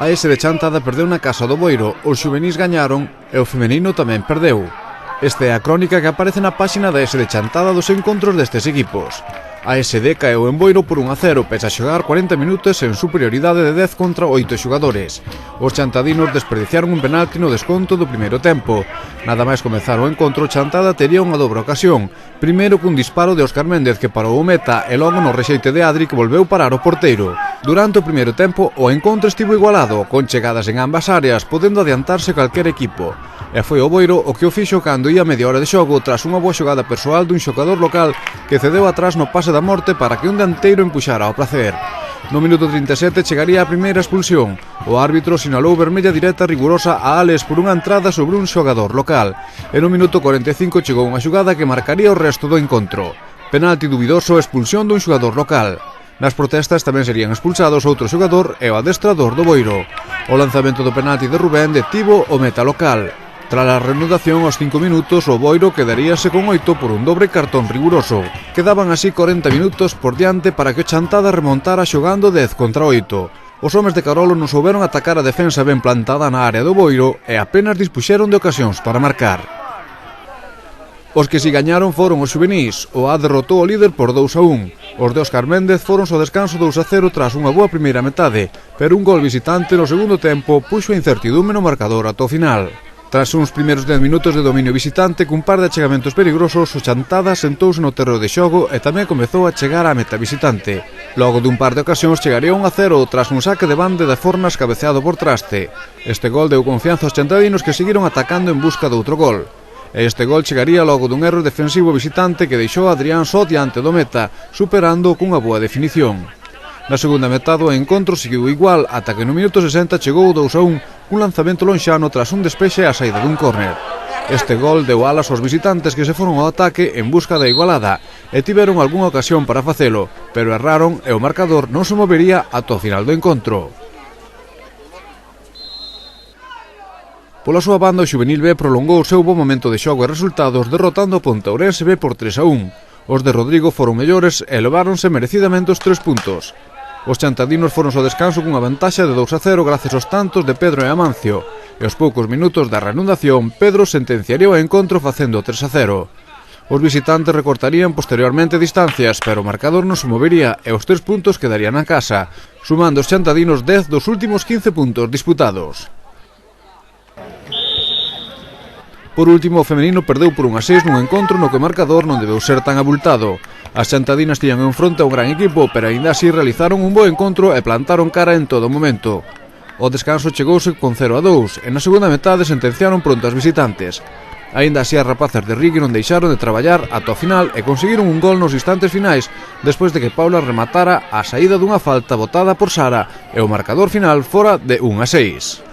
A ese de Chantada perdeu na casa do Boiro, os xuvenís gañaron e o femenino tamén perdeu. Esta é a crónica que aparece na páxina da ese de Chantada dos encontros destes equipos. A SD caeu en Boiro por 1-0 pese a xogar 40 minutos en superioridade de 10 contra 8 xogadores. Os chantadinos desperdiciaron un penalti no desconto do primeiro tempo. Nada máis comezar o encontro, Chantada tería unha dobre ocasión. Primeiro cun disparo de Óscar Méndez que parou o meta e logo no rexeite de Adri que volveu parar o porteiro. Durante o primeiro tempo o encontro estivo igualado, con chegadas en ambas áreas, podendo adiantarse calquer equipo. E foi o Boiro o que o fixo cando ia media hora de xogo tras unha boa xogada persoal dun xogador local que cedeu atrás no pase da morte para que un dianteiro empuxara ao placer. No minuto 37 chegaría a primeira expulsión. O árbitro sinalou vermella directa rigurosa a Ales por unha entrada sobre un xogador local. E no minuto 45 chegou unha xogada que marcaría o resto do encontro. Penalti dubidoso e expulsión dun xogador local. Nas protestas tamén serían expulsados outro xogador e o adestrador do Boiro. O lanzamento do penalti de Rubén detivo o meta local. Tras a reanudación aos 5 minutos, o Boiro quedaríase con 8 por un dobre cartón riguroso. Quedaban así 40 minutos por diante para que o Chantada remontara xogando 10 contra 8. Os homes de Carolo non souberon atacar a defensa ben plantada na área do Boiro e apenas dispuxeron de ocasións para marcar. Os que si gañaron foron os xuvenís. O A derrotou o líder por 2-1. Os de Óscar Méndez foron ao descanso 2-0 tras unha boa primeira metade, pero un gol visitante no segundo tempo puxo a incertidume no marcador ata o final. Tras uns primeiros 10 minutos de dominio visitante cun par de achegamentos peligrosos, o Chantada sentouse no terreo de xogo e tamén comezou a chegar á meta visitante. Logo dun par de ocasións chegaría 1-0 tras un saque de bande de Fornas cabeceado por Traste. Este gol deu confianza aos chantadinos que seguiron atacando en busca de outro gol. E este gol chegaría logo dun erro defensivo visitante que deixou a Adrián só diante do meta, superando cunha boa definición. Na segunda metade o encontro seguiu igual ata que no minuto 60 chegou 2-1 cun lanzamento lonxano tras un despexe á saída dun córner. Este gol deu alas aos visitantes que se foron ao ataque en busca da igualada e tiveron algunha ocasión para facelo, pero erraron e o marcador non se movería ata o final do encontro. Pola súa banda, o Xuvenil B prolongou o seu bo momento de xogo e resultados derrotando o Ponteurense B por 3-1. Os de Rodrigo foron mellores e leváronse merecidamente os 3 puntos. Os chantadinos foron ao descanso cunha vantaxa de 2-0 gracias aos tantos de Pedro e Amancio, e aos poucos minutos da reanudación, Pedro sentenciaría o encontro facendo 3-0. Os visitantes recortarían posteriormente distancias, pero o marcador non se movería e os 3 puntos quedarían na casa, sumando os chantadinos 10 dos últimos 15 puntos disputados. Por último, o femenino perdeu por 1-6 nun encontro no que o marcador non debeu ser tan abultado. As chantadinas tiñan en fronte a un gran equipo, pero aínda así realizaron un bo encontro e plantaron cara en todo momento. O descanso chegouse con 0-2 e na segunda metade sentenciaron pronto as visitantes. Aínda así as rapazas de Rigui non deixaron de traballar ata o final e conseguiron un gol nos instantes finais despois de que Paula rematara a saída dunha falta botada por Sara e o marcador final fora de 1-6.